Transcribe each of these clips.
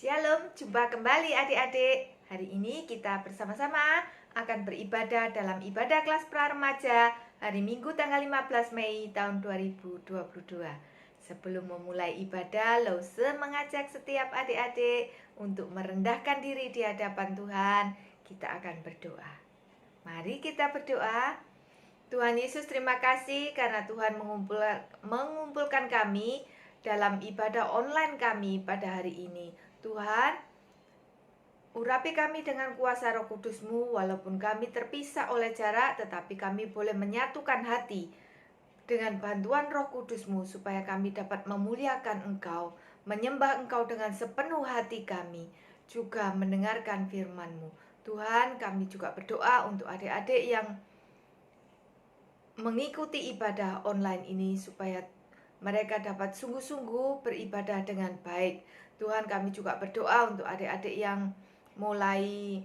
Shalom, jumpa kembali adik-adik. Hari ini kita bersama-sama akan beribadah dalam ibadah kelas pra-remaja hari Minggu tanggal 15 Mei tahun 2022. Sebelum memulai ibadah, Lause mengajak setiap adik-adik untuk merendahkan diri di hadapan Tuhan. Kita akan berdoa. Mari kita berdoa. Tuhan Yesus, terima kasih karena Tuhan mengumpulkan kami dalam ibadah online kami pada hari ini. Tuhan, urapi kami dengan kuasa Roh Kudus-Mu, walaupun kami terpisah oleh jarak, tetapi kami boleh menyatukan hati dengan bantuan Roh Kudus-Mu, supaya kami dapat memuliakan Engkau, menyembah Engkau dengan sepenuh hati kami, juga mendengarkan firman-Mu. Tuhan, kami juga berdoa untuk adik-adik yang mengikuti ibadah online ini, supaya mereka dapat sungguh-sungguh beribadah dengan baik. Tuhan, kami juga berdoa untuk adik-adik yang mulai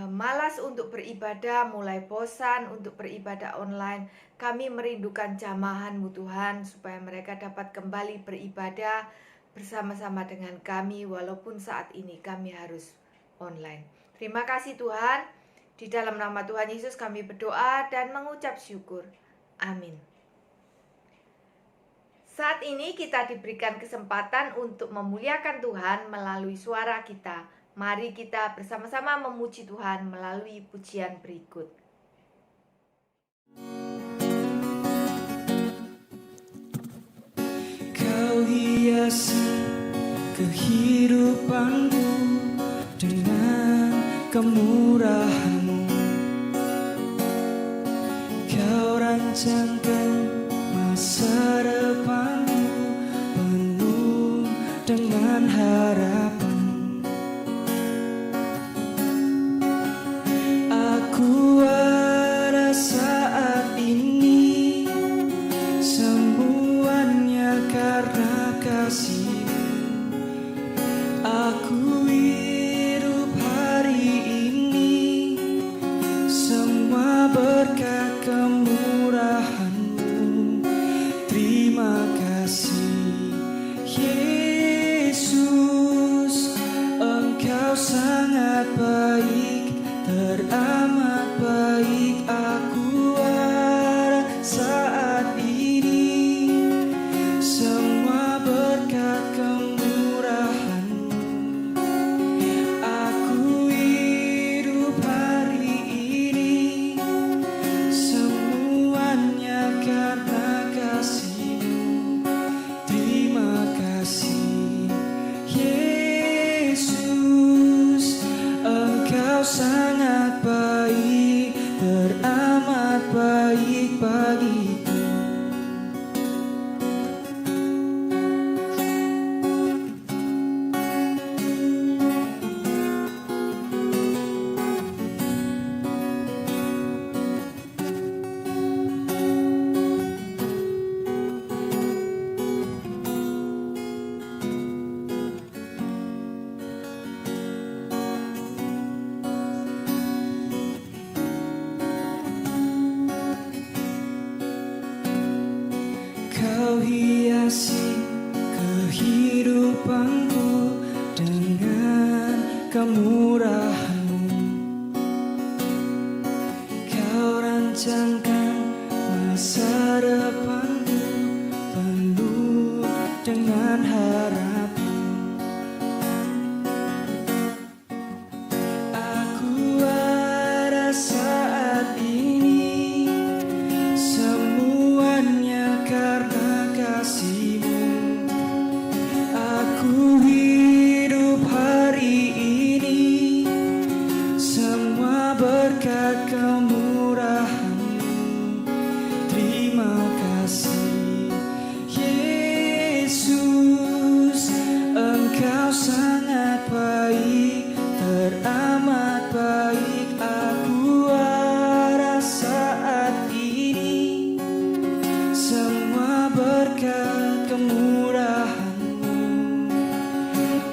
malas untuk beribadah, mulai bosan untuk beribadah online. Kami merindukan jamahan-Mu Tuhan, supaya mereka dapat kembali beribadah bersama-sama dengan kami, walaupun saat ini kami harus online. Terima kasih Tuhan. Di dalam nama Tuhan Yesus kami berdoa dan mengucap syukur. Amin. Saat ini kita diberikan kesempatan untuk memuliakan Tuhan melalui suara kita. Mari kita bersama-sama memuji Tuhan melalui pujian berikut. Kau hiasi kehidupanku dengan kemurahan-Mu. Kau rancangkan masa depanku penuh dengan harapan. Aku ada saat ini, semuanya karena kasih-Mu. Aku hidup hari ini, semua berkat kemurahan-Mu. Terima kasih Yesus, Engkau sangat baik, teramat baik. Aku ada saat ini, semua berkat kemurahan-Mu. Aku hidup hari ini, semuanya karena kasih-Mu. Terima kasih Yesus, Engkau sangat baik, teramat baik bagiku. Kau hiasi kehidupanku dengan kemurahan-Mu. Kau rancangkan masa depanku penuh dengan harapan. Aku ada saat ini, semuanya karena kasih-Mu. Aku hidup hari ini, semua berkat kemurahan-Mu. Terima kasih Yesus, Engkau sangat baik, teramat baik. Aku ada saat ini, semua berkat kemurahan-Mu.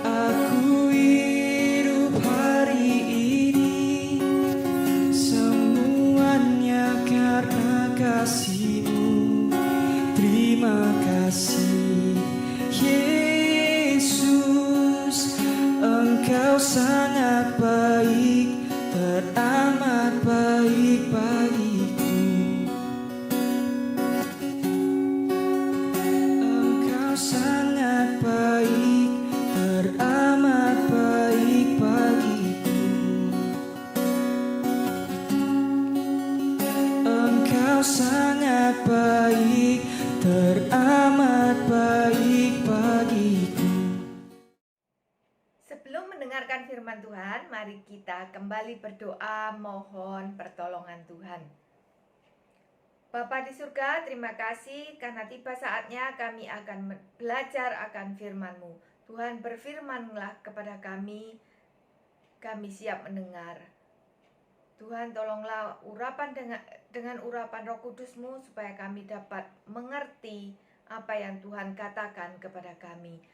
Aku hidup hari ini, semuanya karena kasih-Mu. Terima kasih Yesus, Engkau sangat baik, teramat baik bagiku. Engkau sangat baik, teramat baik bagiku. Engkau sangat baik, teramat baik bagiku. Sebelum mendengarkan firman Tuhan, mari kita kembali berdoa mohon pertolongan Tuhan. Bapa di surga, terima kasih karena tiba saatnya kami akan belajar akan firman-Mu. Tuhan, berfirmanlah kepada kami siap mendengar. Tuhan, tolonglah urapan dengan urapan Roh Kudus-Mu supaya kami dapat mengerti apa yang Tuhan katakan kepada kami.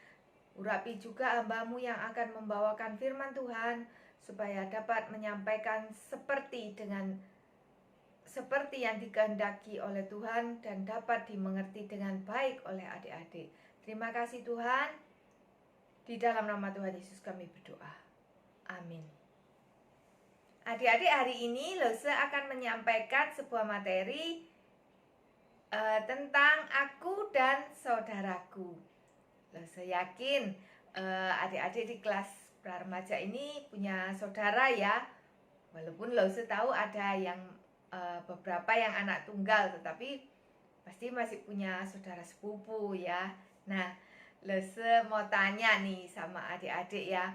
Urapi juga hamba-Mu yang akan membawakan firman Tuhan supaya dapat menyampaikan seperti yang dikehendaki oleh Tuhan dan dapat dimengerti dengan baik oleh adik-adik. Terima kasih Tuhan. Di dalam nama Tuhan Yesus kami berdoa. Amin. Adik-adik, hari ini Lose akan menyampaikan sebuah materi tentang aku dan saudaraku. Lose yakin adik-adik di kelas pra-remaja ini punya saudara ya. Walaupun Lose tahu ada yang beberapa yang anak tunggal, tetapi pasti masih punya saudara sepupu ya. Nah, Lose mau tanya nih sama adik-adik ya.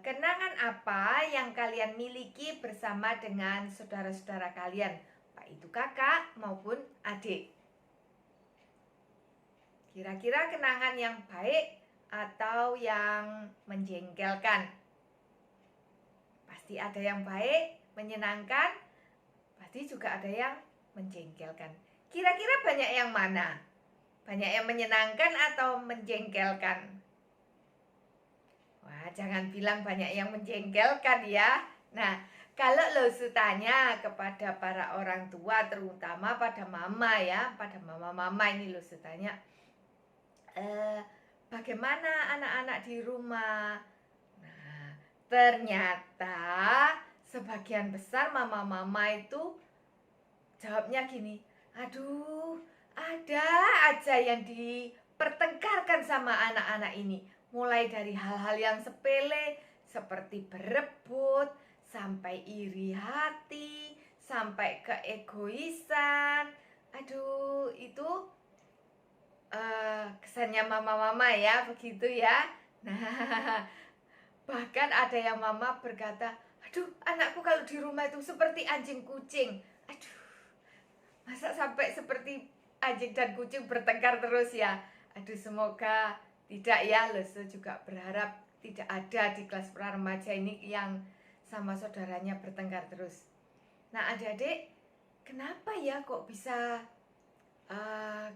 Kenangan apa yang kalian miliki bersama dengan saudara-saudara kalian, baik itu kakak maupun adik? Kira-kira kenangan yang baik atau yang menjengkelkan? Pasti ada yang baik, menyenangkan, pasti juga ada yang menjengkelkan. Kira-kira banyak yang mana? Banyak yang menyenangkan atau menjengkelkan? Wah, jangan bilang banyak yang menjengkelkan ya. Nah, kalau Lose tanya kepada para orang tua, terutama pada mama ya, pada mama-mama ini Lose tanya, bagaimana anak-anak di rumah? Nah, ternyata sebagian besar mama-mama itu jawabnya gini, aduh, ada aja yang dipertengkarkan sama anak-anak ini. Mulai dari hal-hal yang sepele seperti berebut, sampai iri hati, sampai keegoisan. Aduh, itu kesannya mama-mama ya, begitu ya. Nah, bahkan ada yang mama berkata, aduh, anakku kalau di rumah itu seperti anjing kucing. Aduh, masa sampai seperti anjing dan kucing bertengkar terus ya. Aduh, semoga tidak ya. Lose juga berharap tidak ada di kelas pra-remaja ini yang sama saudaranya bertengkar terus. Nah, adik-adik, kenapa ya kok bisa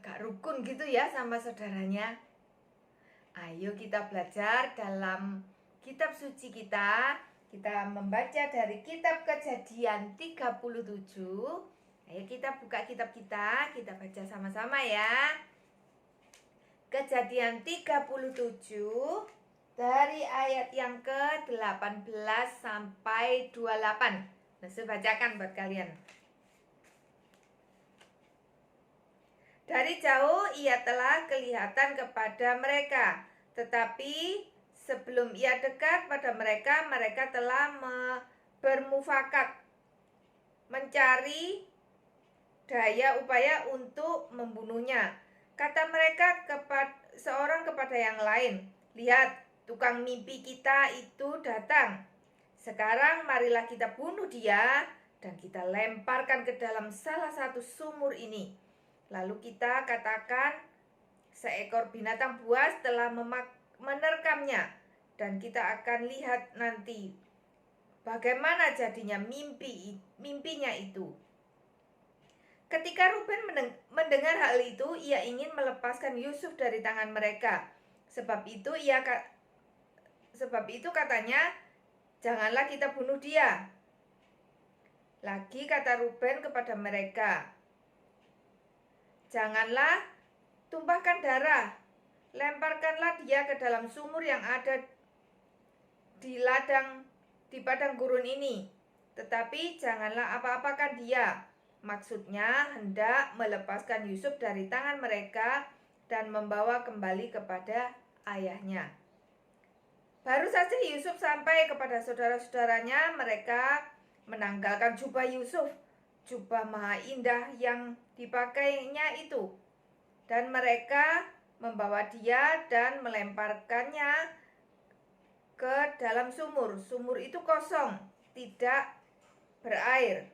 gak rukun gitu ya sama saudaranya? Ayo kita belajar dalam kitab suci kita. Kita membaca dari kitab Kejadian 37. Ayo kita buka kitab kita baca sama-sama ya. Kejadian 37 dari ayat yang ke-18 sampai 28. Nah, saya bacakan buat kalian. Dari jauh ia telah kelihatan kepada mereka, tetapi sebelum ia dekat pada mereka, mereka telah bermufakat mencari daya upaya untuk membunuhnya. Kata mereka seorang kepada yang lain, lihat, tukang mimpi kita itu datang. Sekarang marilah kita bunuh dia dan kita lemparkan ke dalam salah satu sumur ini. Lalu kita katakan seekor binatang buas telah menerkamnya, dan kita akan lihat nanti bagaimana jadinya mimpinya itu. Ketika Ruben mendengar hal itu, ia ingin melepaskan Yusuf dari tangan mereka. Sebab itu katanya, janganlah kita bunuh dia. Lagi kata Ruben kepada mereka, janganlah tumpahkan darah, lemparkanlah dia ke dalam sumur yang ada di padang gurun ini, tetapi janganlah apa-apakan dia. Maksudnya hendak melepaskan Yusuf dari tangan mereka dan membawa kembali kepada ayahnya. Baru saja Yusuf sampai kepada saudara-saudaranya, mereka menanggalkan jubah Yusuf, jubah maha indah yang dipakainya itu, dan mereka membawa dia dan melemparkannya ke dalam sumur. Sumur itu kosong, tidak berair.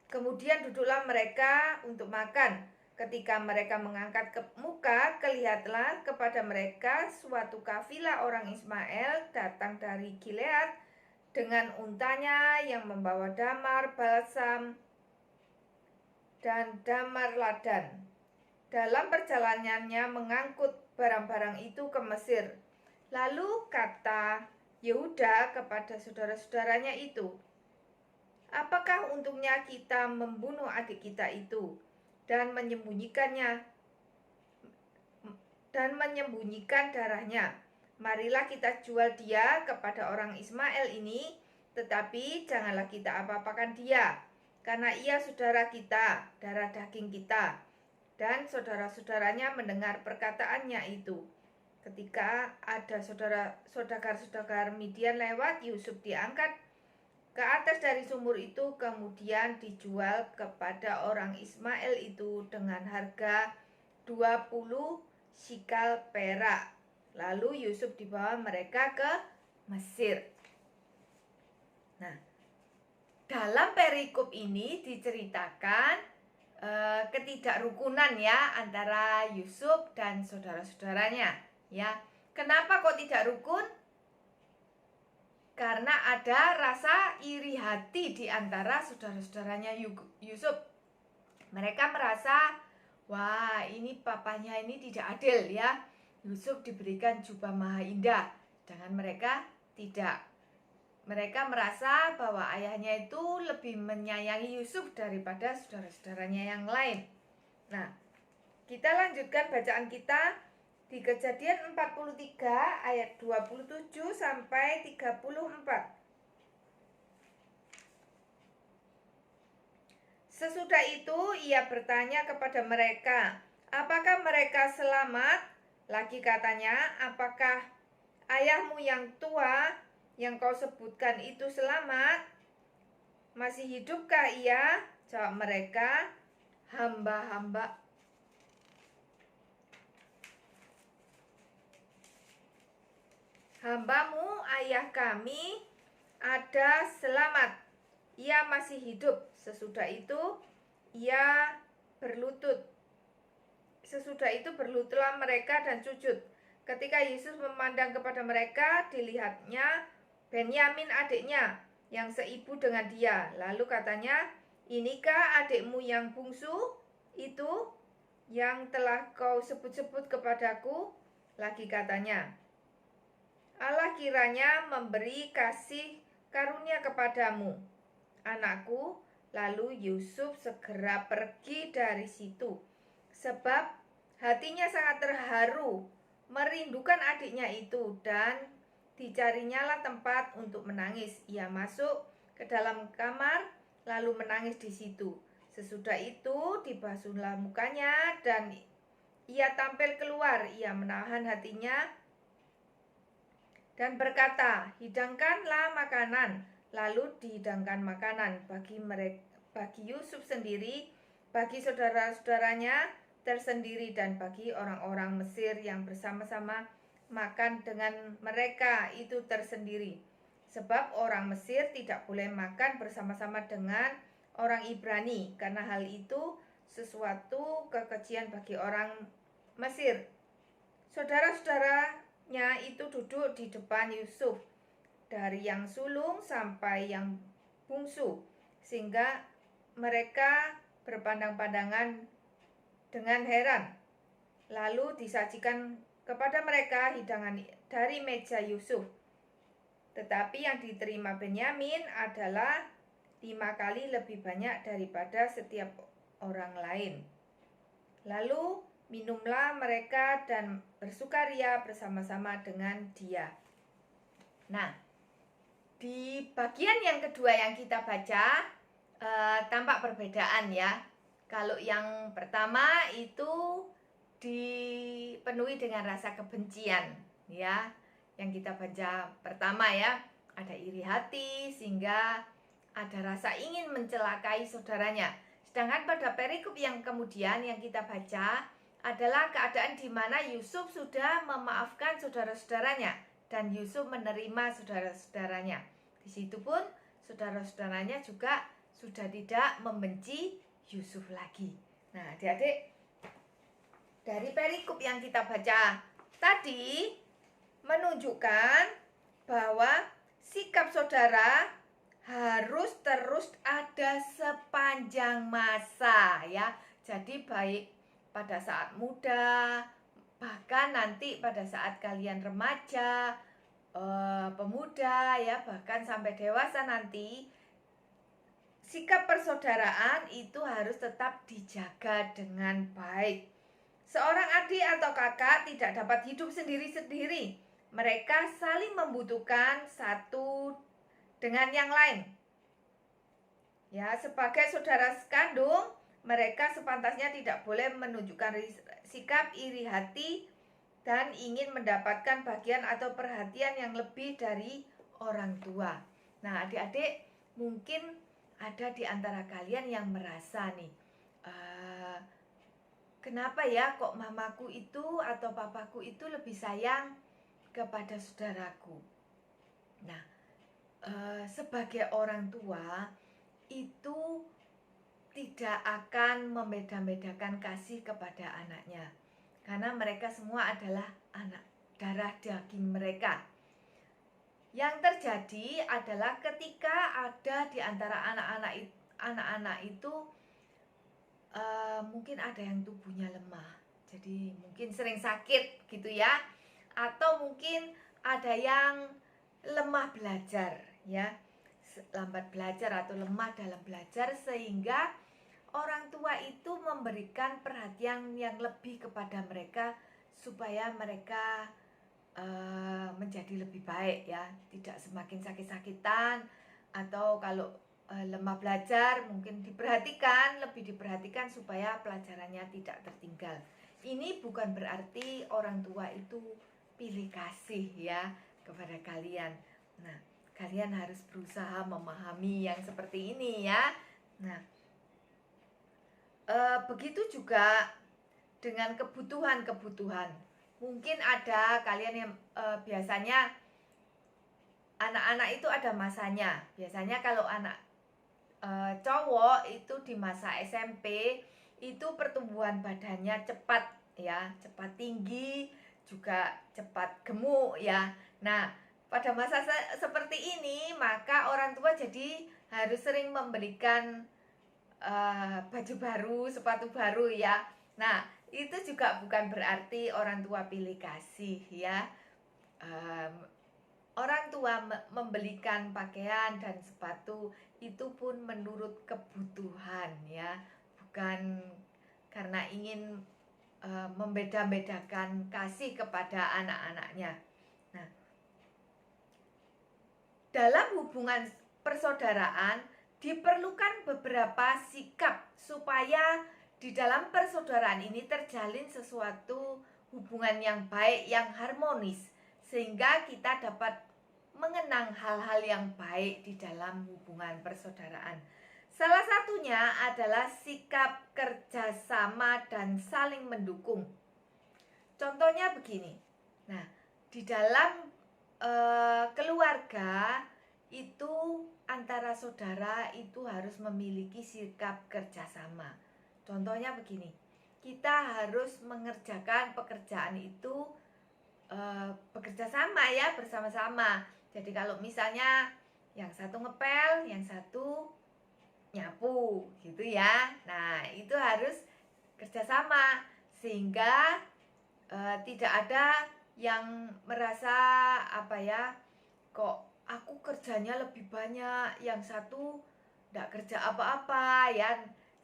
Kemudian duduklah mereka untuk makan. Ketika mereka mengangkat ke muka, kelihatlah kepada mereka suatu kafilah orang Ismail datang dari Gilead dengan untanya yang membawa damar, balsam, dan damar ladan. Dalam perjalanannya mengangkut barang-barang itu ke Mesir. Lalu kata Yehuda kepada saudara-saudaranya itu, apakah untungnya kita membunuh adik kita itu dan menyembunyikan darahnya? Marilah kita jual dia kepada orang Ismail ini, tetapi janganlah kita apa-apakan dia, karena ia saudara kita, darah daging kita. Dan saudara-saudaranya mendengar perkataannya itu. Ketika ada saudagar-saudagar Midian lewat, Yusuf diangkat ke atas dari sumur itu, kemudian dijual kepada orang Ismail itu dengan harga 20 shikal perak. Lalu Yusuf dibawa mereka ke Mesir. Nah, dalam perikop ini diceritakan ketidakrukunan ya antara Yusuf dan saudara-saudaranya. Ya, kenapa kok tidak rukun? Karena ada rasa iri hati di antara saudara-saudaranya Yusuf. Mereka merasa, wah ini papanya ini tidak adil ya. Yusuf diberikan jubah maha indah, sedangkan mereka tidak. Mereka merasa bahwa ayahnya itu lebih menyayangi Yusuf daripada saudara-saudaranya yang lain. Nah, kita lanjutkan bacaan kita di Kejadian 43 ayat 27 sampai 34. Sesudah itu ia bertanya kepada mereka, apakah mereka selamat? Lagi katanya, apakah ayahmu yang tua yang kau sebutkan itu selamat? Masih hidupkah ia? Jawab mereka, hambamu ayah kami ada selamat, ia masih hidup. Sesudah itu berlututlah mereka dan sujud. Ketika Yesus memandang kepada mereka, dilihatnya Benyamin adiknya yang seibu dengan dia. Lalu katanya, inikah adikmu yang bungsu itu yang telah kau sebut-sebut kepadaku? Lagi katanya, Allah kiranya memberi kasih karunia kepadamu, anakku. Lalu Yusuf segera pergi dari situ, sebab hatinya sangat terharu merindukan adiknya itu, dan dicarinyalah tempat untuk menangis. Ia masuk ke dalam kamar lalu menangis di situ. Sesudah itu dibasuhlah mukanya dan ia tampil keluar. Ia menahan hatinya dan berkata, hidangkanlah makanan. Lalu dihidangkan makanan bagi Yusuf sendiri, bagi saudara-saudaranya tersendiri, dan bagi orang-orang Mesir yang bersama-sama makan dengan mereka itu tersendiri. Sebab orang Mesir tidak boleh makan bersama-sama dengan orang Ibrani, karena hal itu sesuatu kekejian bagi orang Mesir. Saudara-saudaranya itu duduk di depan Yusuf, dari yang sulung sampai yang bungsu, sehingga mereka berpandang-pandangan dengan heran. Lalu disajikan kepada mereka hidangan dari meja Yusuf. Tetapi yang diterima Benyamin adalah 5 kali lebih banyak daripada setiap orang lain. Lalu minumlah mereka dan bersukaria bersama-sama dengan dia. Nah, di bagian yang kedua yang kita baca tampak perbedaan ya. Kalau yang pertama itu dipenuhi dengan rasa kebencian ya. Yang kita baca pertama ya, ada iri hati sehingga ada rasa ingin mencelakai saudaranya. Sedangkan pada perikop yang kemudian yang kita baca adalah keadaan di mana Yusuf sudah memaafkan saudara-saudaranya dan Yusuf menerima saudara-saudaranya. Di situ pun saudara-saudaranya juga sudah tidak membenci Yusuf lagi. Nah, adik-adik, dari perikop yang kita baca tadi menunjukkan bahwa sikap saudara harus terus ada sepanjang masa ya. Jadi baik pada saat muda, bahkan nanti pada saat kalian remaja, pemuda ya, bahkan sampai dewasa nanti, sikap persaudaraan itu harus tetap dijaga dengan baik. Seorang adik atau kakak tidak dapat hidup sendiri-sendiri. Mereka saling membutuhkan satu dengan yang lain. Ya, sebagai saudara sekandung, mereka sepantasnya tidak boleh menunjukkan sikap iri hati dan ingin mendapatkan bagian atau perhatian yang lebih dari orang tua. Nah, adik-adik, mungkin ada di antara kalian yang merasa nih, kenapa ya kok mamaku itu atau papaku itu lebih sayang kepada saudaraku. Nah, sebagai orang tua itu tidak akan membeda-bedakan kasih kepada anaknya, karena mereka semua adalah anak darah daging mereka. Yang terjadi adalah ketika ada di antara anak-anak itu mungkin ada yang tubuhnya lemah, jadi mungkin sering sakit gitu ya, atau mungkin ada yang lemah belajar ya, lambat belajar atau lemah dalam belajar, sehingga orang tua itu memberikan perhatian yang lebih kepada mereka supaya mereka menjadi lebih baik ya, tidak semakin sakit-sakitan, atau kalau lemah belajar mungkin lebih diperhatikan supaya pelajarannya tidak tertinggal. Ini bukan berarti orang tua itu pilih kasih ya kepada kalian. Nah, kalian harus berusaha memahami yang seperti ini ya. Nah, begitu juga dengan kebutuhan-kebutuhan. Mungkin ada kalian yang biasanya anak-anak itu ada masanya. Biasanya kalau anak cowok itu di masa SMP itu pertumbuhan badannya cepat ya, cepat tinggi, juga cepat gemuk ya. Nah, pada masa seperti ini maka orang tua jadi harus sering memberikan baju baru, sepatu baru ya. Nah, itu juga bukan berarti orang tua pilih kasih ya. Orang tua membelikan pakaian dan sepatu itu pun menurut kebutuhan ya, bukan karena ingin membeda-bedakan kasih kepada anak-anaknya. Nah, dalam hubungan persaudaraan diperlukan beberapa sikap supaya di dalam persaudaraan ini terjalin sesuatu hubungan yang baik, yang harmonis, sehingga kita dapat mengenang hal-hal yang baik di dalam hubungan persaudaraan. Salah satunya adalah sikap kerjasama dan saling mendukung. Contohnya begini. Nah, di dalam keluarga itu antara saudara itu harus memiliki sikap kerjasama. Contohnya begini, kita harus mengerjakan pekerjaan itu bekerja sama ya, bersama-sama. Jadi kalau misalnya yang satu ngepel, yang satu nyapu gitu ya. Nah, itu harus kerjasama sehingga tidak ada yang merasa kok aku kerjanya lebih banyak, yang satu tidak kerja apa-apa ya,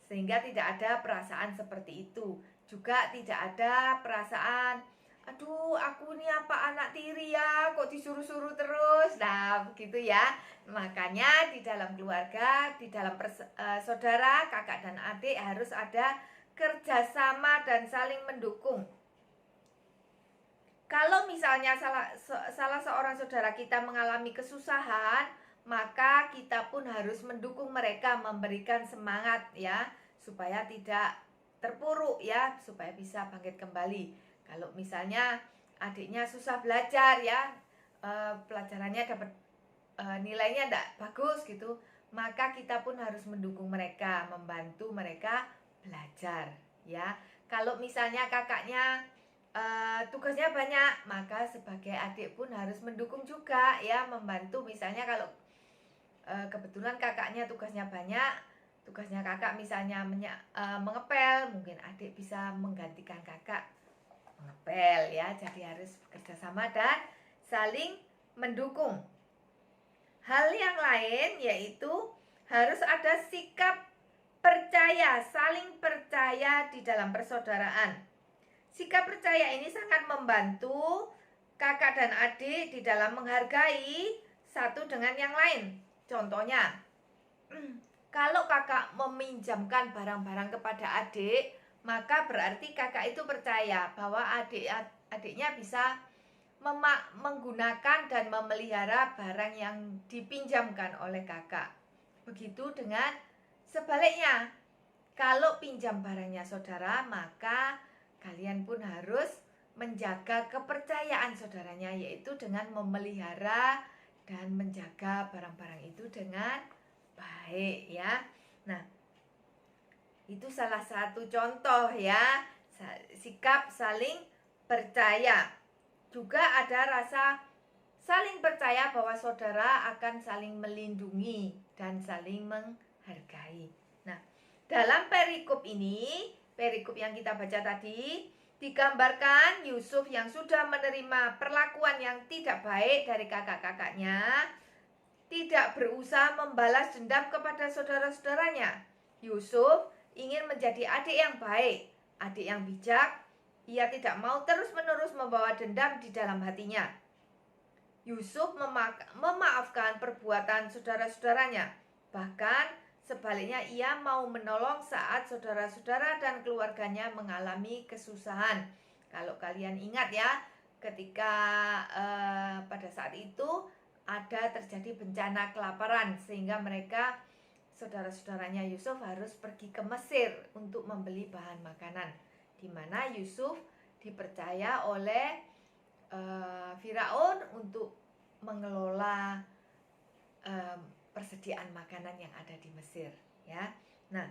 sehingga tidak ada perasaan seperti itu. Juga tidak ada perasaan aduh aku ini apa anak tiri ya, kok disuruh-suruh terus. Nah begitu ya. Makanya di dalam keluarga, di dalam saudara, kakak dan adik harus ada kerjasama dan saling mendukung. Kalau misalnya salah seorang saudara kita mengalami kesusahan, maka kita pun harus mendukung mereka, memberikan semangat ya, supaya tidak terpuruk ya, supaya bisa bangkit kembali. Kalau misalnya adiknya susah belajar ya, pelajarannya dapat nilainya tidak bagus gitu, maka kita pun harus mendukung mereka, membantu mereka belajar ya. Kalau misalnya kakaknya tugasnya banyak, maka sebagai adik pun harus mendukung juga ya, membantu. Misalnya kalau kebetulan kakaknya tugasnya banyak, tugasnya kakak misalnya mengepel, mungkin adik bisa menggantikan kakak mengepel ya. Jadi harus bekerja sama dan saling mendukung. Hal yang lain yaitu harus ada sikap percaya, saling percaya di dalam persaudaraan. Sikap percaya ini sangat membantu kakak dan adik di dalam menghargai satu dengan yang lain. Contohnya, kalau kakak meminjamkan barang-barang kepada adik, maka berarti kakak itu percaya bahwa adiknya bisa menggunakan dan memelihara barang yang dipinjamkan oleh kakak. Begitu dengan sebaliknya, kalau pinjam barangnya saudara, maka kalian pun harus menjaga kepercayaan saudaranya, yaitu dengan memelihara dan menjaga barang-barang itu dengan baik ya. Nah, itu salah satu contoh ya, sikap saling percaya. Juga ada rasa saling percaya bahwa saudara akan saling melindungi dan saling menghargai. Nah, dalam perikop ini, perikop yang kita baca tadi, digambarkan Yusuf yang sudah menerima perlakuan yang tidak baik dari kakak-kakaknya, tidak berusaha membalas dendam kepada saudara-saudaranya. Yusuf ingin menjadi adik yang baik, adik yang bijak. Ia tidak mau terus-menerus membawa dendam di dalam hatinya. Yusuf memaafkan perbuatan saudara-saudaranya. Bahkan sebaliknya ia mau menolong saat saudara-saudara dan keluarganya mengalami kesusahan. Kalau kalian ingat ya, ketika pada saat itu ada terjadi bencana kelaparan, sehingga mereka, saudara-saudaranya Yusuf harus pergi ke Mesir untuk membeli bahan makanan, di mana Yusuf dipercaya oleh Firaun untuk mengelola persediaan makanan yang ada di Mesir ya. Nah,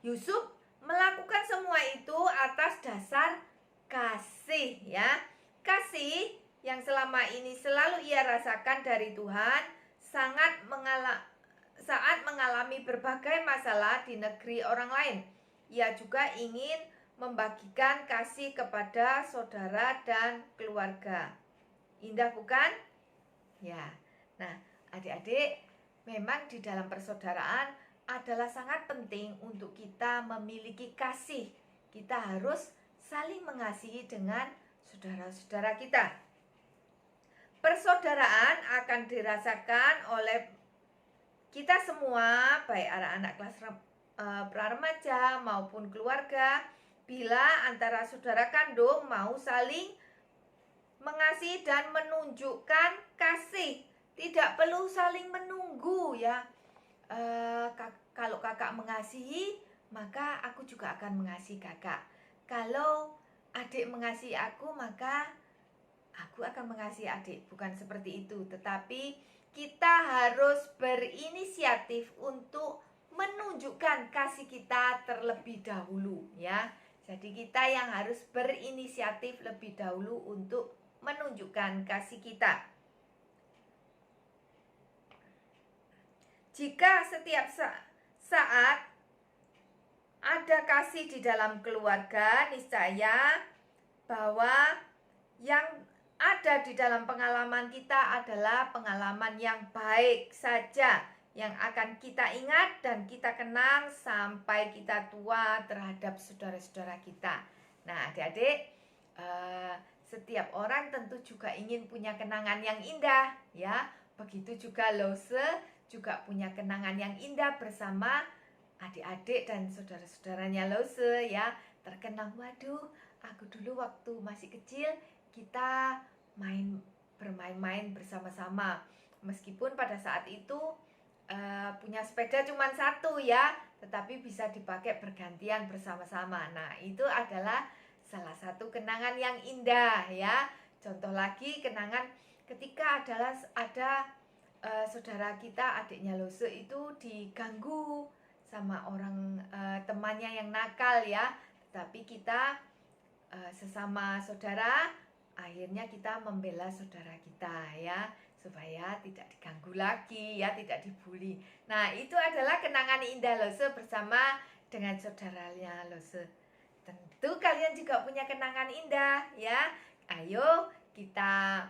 Yusuf melakukan semua itu atas dasar kasih ya. Kasih yang selama ini selalu ia rasakan dari Tuhan saat mengalami berbagai masalah di negeri orang lain. Ia juga ingin membagikan kasih kepada saudara dan keluarga. Indah bukan? Ya. Nah, adik-adik, memang di dalam persaudaraan adalah sangat penting untuk kita memiliki kasih. Kita harus saling mengasihi dengan saudara-saudara kita. Persaudaraan akan dirasakan oleh kita semua, baik anak-anak kelas pra-remaja maupun keluarga, bila antara saudara kandung mau saling mengasihi dan menunjukkan kasih. Tidak perlu saling menunggu ya. Kalau kakak mengasihi, maka aku juga akan mengasihi kakak. Kalau adik mengasihi aku, maka aku akan mengasihi adik. Bukan seperti itu, tetapi kita harus berinisiatif untuk menunjukkan kasih kita terlebih dahulu ya. Jadi kita yang harus berinisiatif lebih dahulu untuk menunjukkan kasih kita. Jika setiap saat ada kasih di dalam keluarga, niscaya bahwa yang ada di dalam pengalaman kita adalah pengalaman yang baik saja, yang akan kita ingat dan kita kenang sampai kita tua terhadap saudara-saudara kita. Nah, adik-adik, setiap orang tentu juga ingin punya kenangan yang indah, ya. Begitu juga Lose juga punya kenangan yang indah bersama adik-adik dan saudara-saudaranya Lose, ya. Terkenang, waduh, aku dulu waktu masih kecil kita bermain-main bersama-sama. Meskipun pada saat itu punya sepeda cuma satu, ya, tetapi bisa dipakai bergantian bersama-sama. Nah, itu adalah salah satu kenangan yang indah, ya. Contoh lagi kenangan ketika ada saudara kita, adiknya Lose itu diganggu sama orang temannya yang nakal, ya. Tetapi kita sesama saudara akhirnya kita membela saudara kita, ya, supaya tidak diganggu lagi, ya, tidak dibully. Nah, itu adalah kenangan indah Lose bersama dengan saudaranya Lose. Tentu kalian juga punya kenangan indah, ya. Ayo kita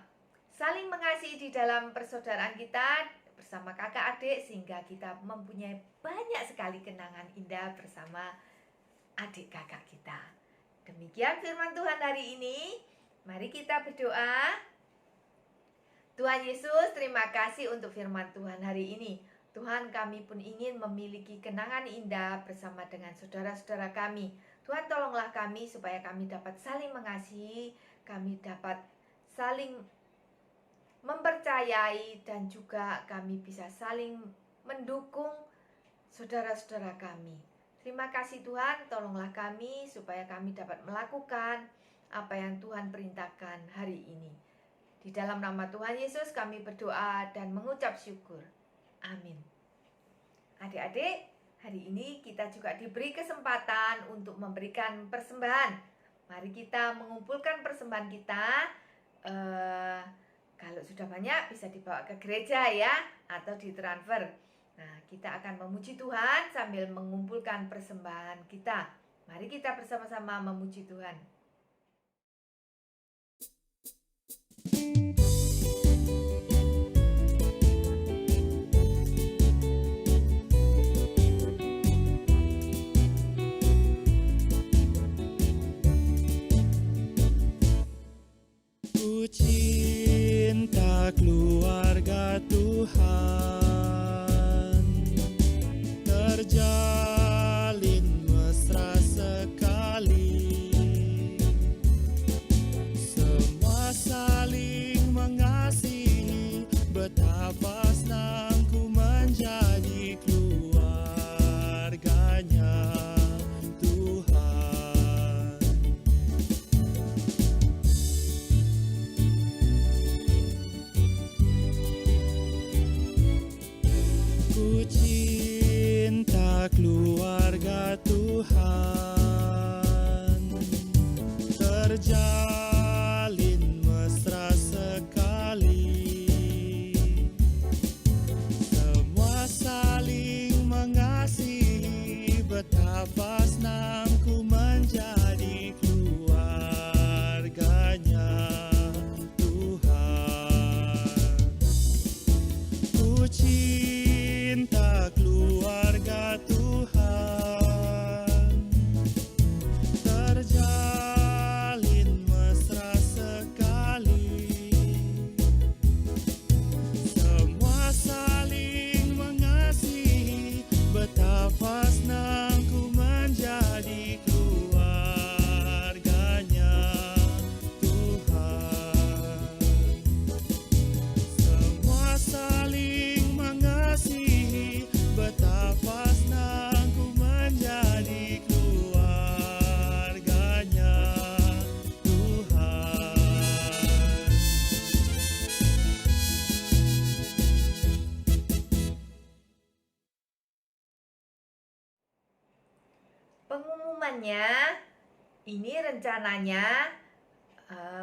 saling mengasihi di dalam persaudaraan kita bersama kakak adik, sehingga kita mempunyai banyak sekali kenangan indah bersama adik kakak kita. Demikian firman Tuhan hari ini. Mari kita berdoa. Tuhan Yesus, terima kasih untuk firman Tuhan hari ini. Tuhan, kami pun ingin memiliki kenangan indah bersama dengan saudara-saudara kami. Tuhan, tolonglah kami supaya kami dapat saling mengasihi, kami dapat saling mempercayai, dan juga kami bisa saling mendukung saudara-saudara kami. Terima kasih Tuhan, tolonglah kami supaya kami dapat melakukan apa yang Tuhan perintahkan hari ini. Di dalam nama Tuhan Yesus kami berdoa dan mengucap syukur. Amin. Adik-adik, hari ini kita juga diberi kesempatan untuk memberikan persembahan. Mari kita mengumpulkan persembahan kita. Kalau sudah banyak bisa dibawa ke gereja, ya, atau ditransfer. Nah, kita akan memuji Tuhan sambil mengumpulkan persembahan kita. Mari kita bersama-sama memuji Tuhan. Ku cinta keluarga Tuhan, terjalin mesra sekali, semua saling mengasihi, betapa senang ku menjadi keluarganya Tuhan. Ku cinta keluarga Tuhan, terjalin mesra sekali, semua saling mengasihi, betapa senang ku menjadi keluarganya Tuhan. Ku cinta keluarga Tuhan, terjalin mesra sekali, semua saling mengasihi, betapa senang ku menjadi keluarganya Tuhan. Semua saling mengasihi, betapa senang ku menjadi keluarganya Tuhan. Pengumumannya, ini rencananya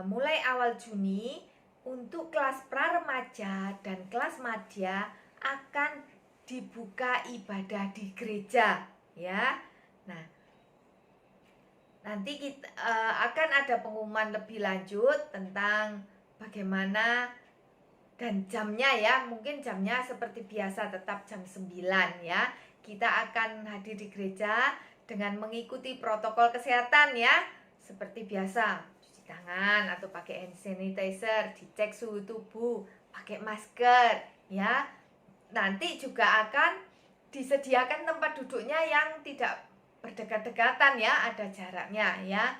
mulai awal Juni untuk kelas pra-remaja dan kelas madya akan dibuka ibadah di gereja, ya. Nah, nanti kita akan ada pengumuman lebih lanjut tentang bagaimana dan jamnya, ya. Mungkin jamnya seperti biasa tetap jam 9, ya. Kita akan hadir di gereja dengan mengikuti protokol kesehatan, ya. Seperti biasa, cuci tangan atau pakai hand sanitizer, dicek suhu tubuh, pakai masker ya. Nanti juga akan disediakan tempat duduknya yang tidak berdekat-dekatan ya, ada jaraknya ya.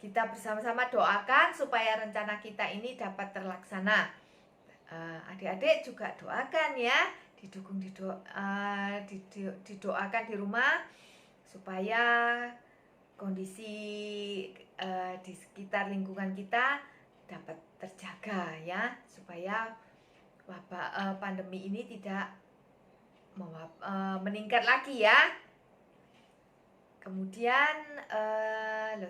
Kita bersama-sama doakan supaya rencana kita ini dapat terlaksana. Adik-adik juga doakan ya, didoakan di rumah supaya kondisi di sekitar lingkungan kita dapat terjaga ya, supaya wabah pandemi ini tidak meningkat lagi ya. Kemudian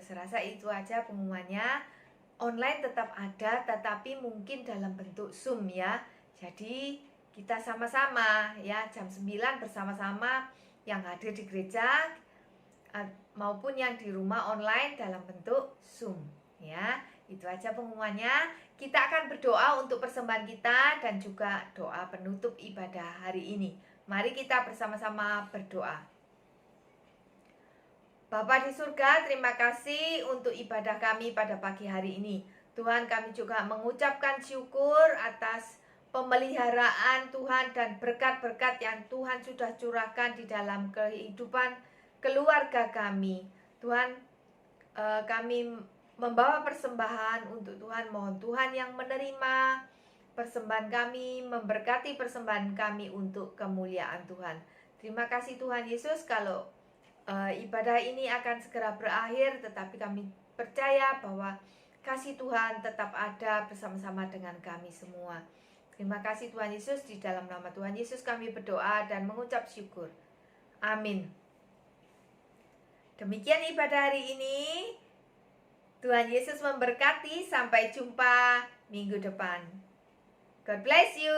serasa itu aja pengumumannya. Online tetap ada, tetapi mungkin dalam bentuk Zoom ya. Jadi kita sama-sama ya, jam 9 bersama-sama yang hadir di gereja maupun yang di rumah online dalam bentuk Zoom ya. Itu aja pengumumannya. Kita akan berdoa untuk persembahan kita dan juga doa penutup ibadah hari ini. Mari kita bersama-sama berdoa. Bapa di surga, terima kasih untuk ibadah kami pada pagi hari ini. Tuhan, kami juga mengucapkan syukur atas pemeliharaan Tuhan dan berkat-berkat yang Tuhan sudah curahkan di dalam kehidupan keluarga kami. Tuhan, kami membawa persembahan untuk Tuhan. Mohon Tuhan yang menerima persembahan kami, memberkati persembahan kami untuk kemuliaan Tuhan. Terima kasih Tuhan Yesus, kalau ibadah ini akan segera berakhir, tetapi kami percaya bahwa kasih Tuhan tetap ada bersama-sama dengan kami semua. Terima kasih Tuhan Yesus, di dalam nama Tuhan Yesus kami berdoa dan mengucap syukur. Amin. Demikian ibadah hari ini. Tuhan Yesus memberkati. Sampai jumpa minggu depan. God bless you.